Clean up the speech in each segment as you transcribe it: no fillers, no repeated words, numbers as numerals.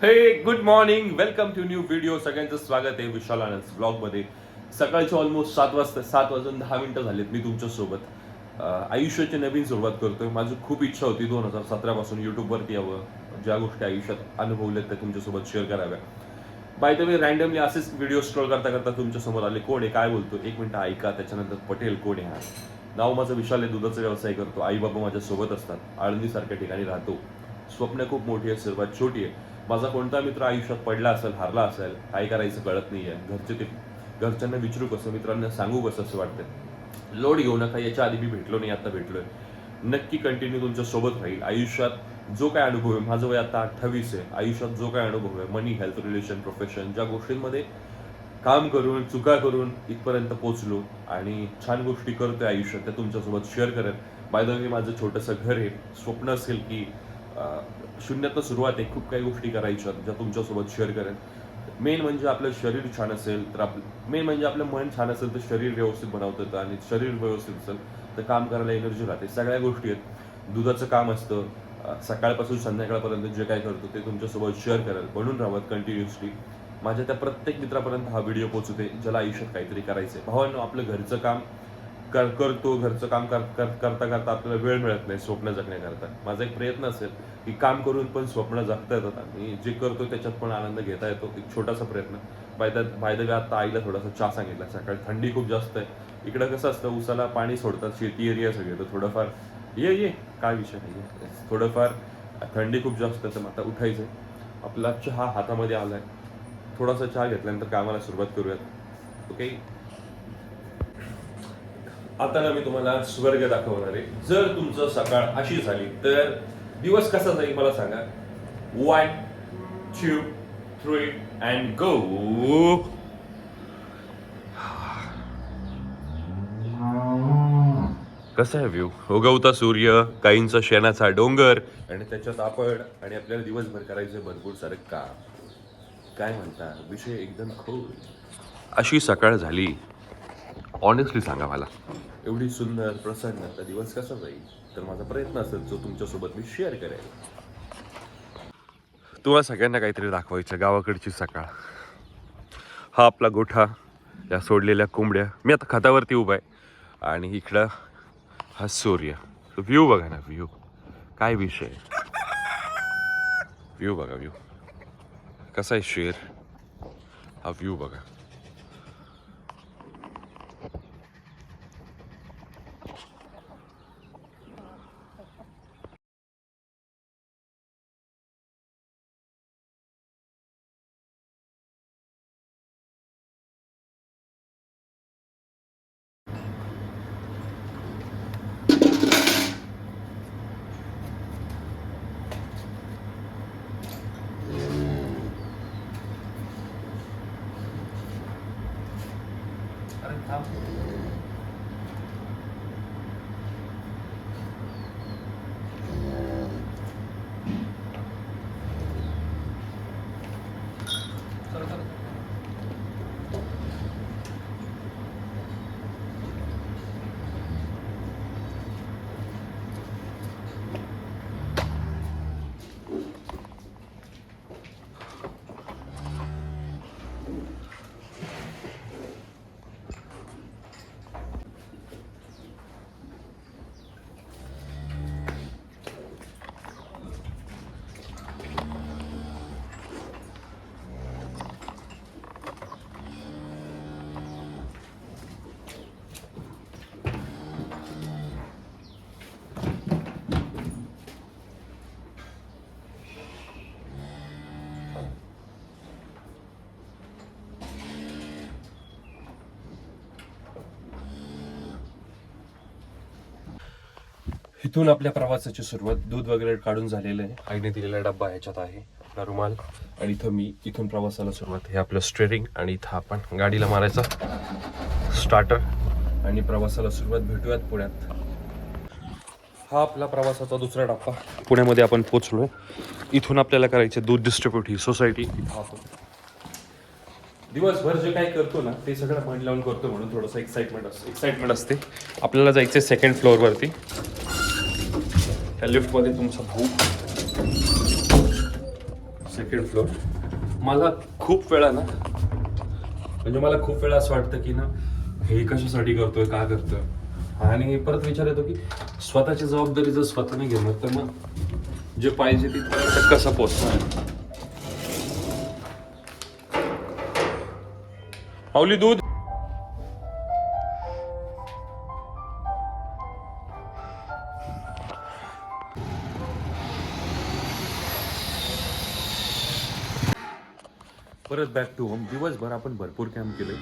हे good morning, welcome to new video. सगळ्यांचं स्वागत आहे विशाल आनंद ब्लॉगमध्ये. सकाळचे ऑलमोस्ट 7 वाजून 10 मिनिटं झालेत. मी तुमच्यासोबत आयुष्याची नवीन सुरुवात करतोय. माझी खूप इच्छा होती 2017 पासून यूट्यूबवरती यावं, ज्या गोष्टी आयुष्यात अनुभवल्यात त्या तुमच्यासोबत शेअर कराव्या. बाय द वे, रँडमली असेच व्हिडिओ स्क्रोल करता करता तुमच्यासमोर आले. कोण आहे, काय बोलतो, एक मिनिट ऐका. त्याच्यानंतर पटेल कोण आहे हा. नाव माझं विशाल आहे, दुधाचा व्यवसाय करतो. आई बाबा माझ्या सोबत असतात. आळंदीसारख्या ठिकाणी राहतो. स्वप्न खूप मोठी आहे, सर्वात छोटी आहे. माझा कोणता मित्र आयुष्यात पडला असेल, हारला असेल, काय करायचं कळत नाहीये. घरच्यांना विचारू कसं, मित्रांना सांगू कसं, असं वाटतं. लोड घेऊ नका. याच्या आधी मी भेटलो नाही, आता भेटलोय. नक्की कंटिन्यू तुमच्या सोबत राहील. आयुष्यात जो काय अनुभव आहे, माझं वय आता 28 आहे. आयुष्यात जो काय अनुभव आहे, मनी, हेल्थ, रिलेशन, प्रोफेशन, ज्या गोष्टींमध्ये काम करून, चुका करून इथपर्यंत पोहोचलो आणि छान गोष्टी करतोय आयुष्यात, त्या तुमच्यासोबत शेअर करेन. बाय द वे, माझं छोटंसं घर आहे. स्वप्न असेल की शून्यातनं सुरुवात आहे. खूप काही गोष्टी करायच्या ज्या तुमच्यासोबत शेअर करेन. मेन म्हणजे आपलं शरीर छान असेल तर मेन म्हणजे आपलं मन छान असेल तर शरीर व्यवस्थित बनवतं येतं, आणि शरीर व्यवस्थित असेल तर काम करायला एनर्जी राहते. सगळ्या गोष्टी आहेत. दुधाचं काम असतं. सकाळपासून संध्याकाळपर्यंत जे काय करतो ते तुमच्यासोबत शेअर करेल. बनून राहत कंटिन्युअसली. माझ्या त्या प्रत्येक मित्रापर्यंत हा व्हिडिओ पोहोचते ज्याला आयुष्यात काहीतरी करायचं आहे. भावांनो, आपलं घरचं काम करतो. घरचं काम करता करता आपल्याला वेळ मिळत नाही स्वप्न जगण्याकरता. माझा एक प्रयत्न असेल की काम करून पण स्वप्न जगता येतात आणि जे करतो त्याच्यात पण आनंद घेता येतो. एक छोटासा प्रयत्न. बाय द वे, आता आईला थोडासा चहा सांगितला. सकाळी थंडी खूप जास्त आहे. इकडं कसं असतं, उसाला पाणी सोडतात, शेती एरिया सगळे, तर थोडंफार ये काय विषय नाही. थोडंफार थंडी खूप जास्त आहे, तर आता उठायचं. आपला चहा हातामध्ये आलाय. थोडासा चहा घेतल्यानंतर कामाला सुरुवात करूयात. ओके. आता ना मी तुम्हाला स्वर्ग दाखवणार आहे. जर तुमचं सकाळ अशी झाली तर दिवस कसा जाईल मला सांगा. 1 2 3 अँड गो. कसा आहे व्ह्यू? उगवता सूर्य, काहींचा शेणाचा डोंगर, आणि त्याच्यात आपण, आणि आपल्याला दिवसभर करायचं भरपूर सारं काम. काय म्हणता, विषय एकदम खोल. अशी सकाळ झाली. ऑनेस्टली सांगा मला, एवढी सुंदर प्रसन्न तर दिवस कसा जाईल? तर माझा प्रयत्न असेल जो तुमच्यासोबत मी शेअर करेल. तुम्हाला सगळ्यांना काहीतरी दाखवायचं. गावाकडची सकाळ. हा आपला गोठा, या सोडलेल्या कोंबड्या. मी आता खतावरती उभा आहे आणि इकडं हा सूर्य. व्ह्यू बघा ना, व्ह्यू काय विषय. व्ह्यू बघा, व्ह्यू कसा आहे. शेर, हा व्ह्यू बघा. अरे थांब. इथून आपल्या प्रवासाची सुरुवात. दूध वगैरे काढून झालेलं आहे. आईने दिलेला डब्बा ह्याच्यात आहे, आपला रुमाल, आणि इथं मी इथून प्रवासाला सुरुवात. हे आपलं स्टेअरिंग, आणि इथं आपण गाडीला मारायचा स्टार्टर आणि प्रवासाला सुरुवात. भेटूयात पुण्यात. हा आपला प्रवासाचा दुसरा टप्पा. पुण्यामध्ये आपण पोचलोय. इथून आपल्याला करायचे दूध डिस्ट्रीब्यूट ही सोसायटी. इथं आपण दिवसभर जे काही करतो ना ते सगळं मन लावून करतो, म्हणून थोडंसं एक्साइटमेंट असते. आपल्याला जायचं सेकंड फ्लोअरवरती. त्या लिफ्टमध्ये तुमचा भाऊ सेकंड फ्लोअर. मला खूप वेळा ना, म्हणजे मला खूप वेळा असं वाटतं की ना, हे कशासाठी करतोय, का करतोय, आणि परत विचार येतो की स्वतःची जबाबदारी जर स्वतःने घेणार तर मग जे पाहिजे तिथपर्यंत कसं पोहोचणार. माऊली दूध. परत बॅक टू होम. दिवसभर आपण भरपूर कॅम्प केले.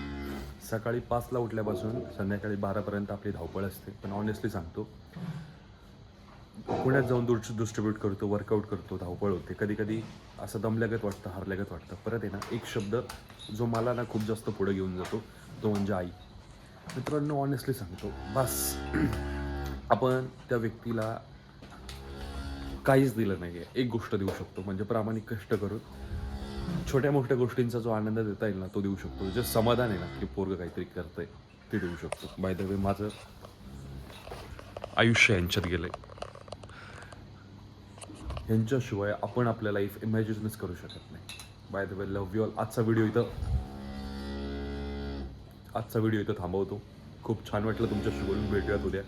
सकाळी 5ला उठल्यापासून संध्याकाळी 12पर्यंत आपली धावपळ असते. पण ऑनेस्टली सांगतो, पुण्यात जाऊन दूध डिस्ट्रीब्यूट करतो, वर्कआउट करतो, धावपळ होते, कधी कधी असं दमल्यागत वाटतं, हारल्यागत वाटतं. परत आहे ना, एक शब्द जो मला ना खूप जास्त पुढे घेऊन जातो, तो म्हणजे आई. मित्रांनो, ऑनेस्टली सांगतो, बस आपण त्या व्यक्तीला काहीच दिलं नाही आहे, एक गोष्ट देऊ शकतो, म्हणजे प्रामाणिक कष्ट करून छोट्या मोठ्या गोष्टींचा जो आनंद देता येईल ना, तो देऊ शकतो. जे समाधान आहे ना, की पोरगं काहीतरी करतंय, ते देऊ शकतो. बाय द वे, माझं आयुष्य यांच्यात गेलंय. यांच्याशिवाय आपण आपल्या लाईफ इमॅजिनच करू शकत नाही. By the way, love you all. आजचा व्हिडिओ इथं थांबवतो. खूप छान वाटलं तुमच्याशी बोलून. भेटूयात उद्या.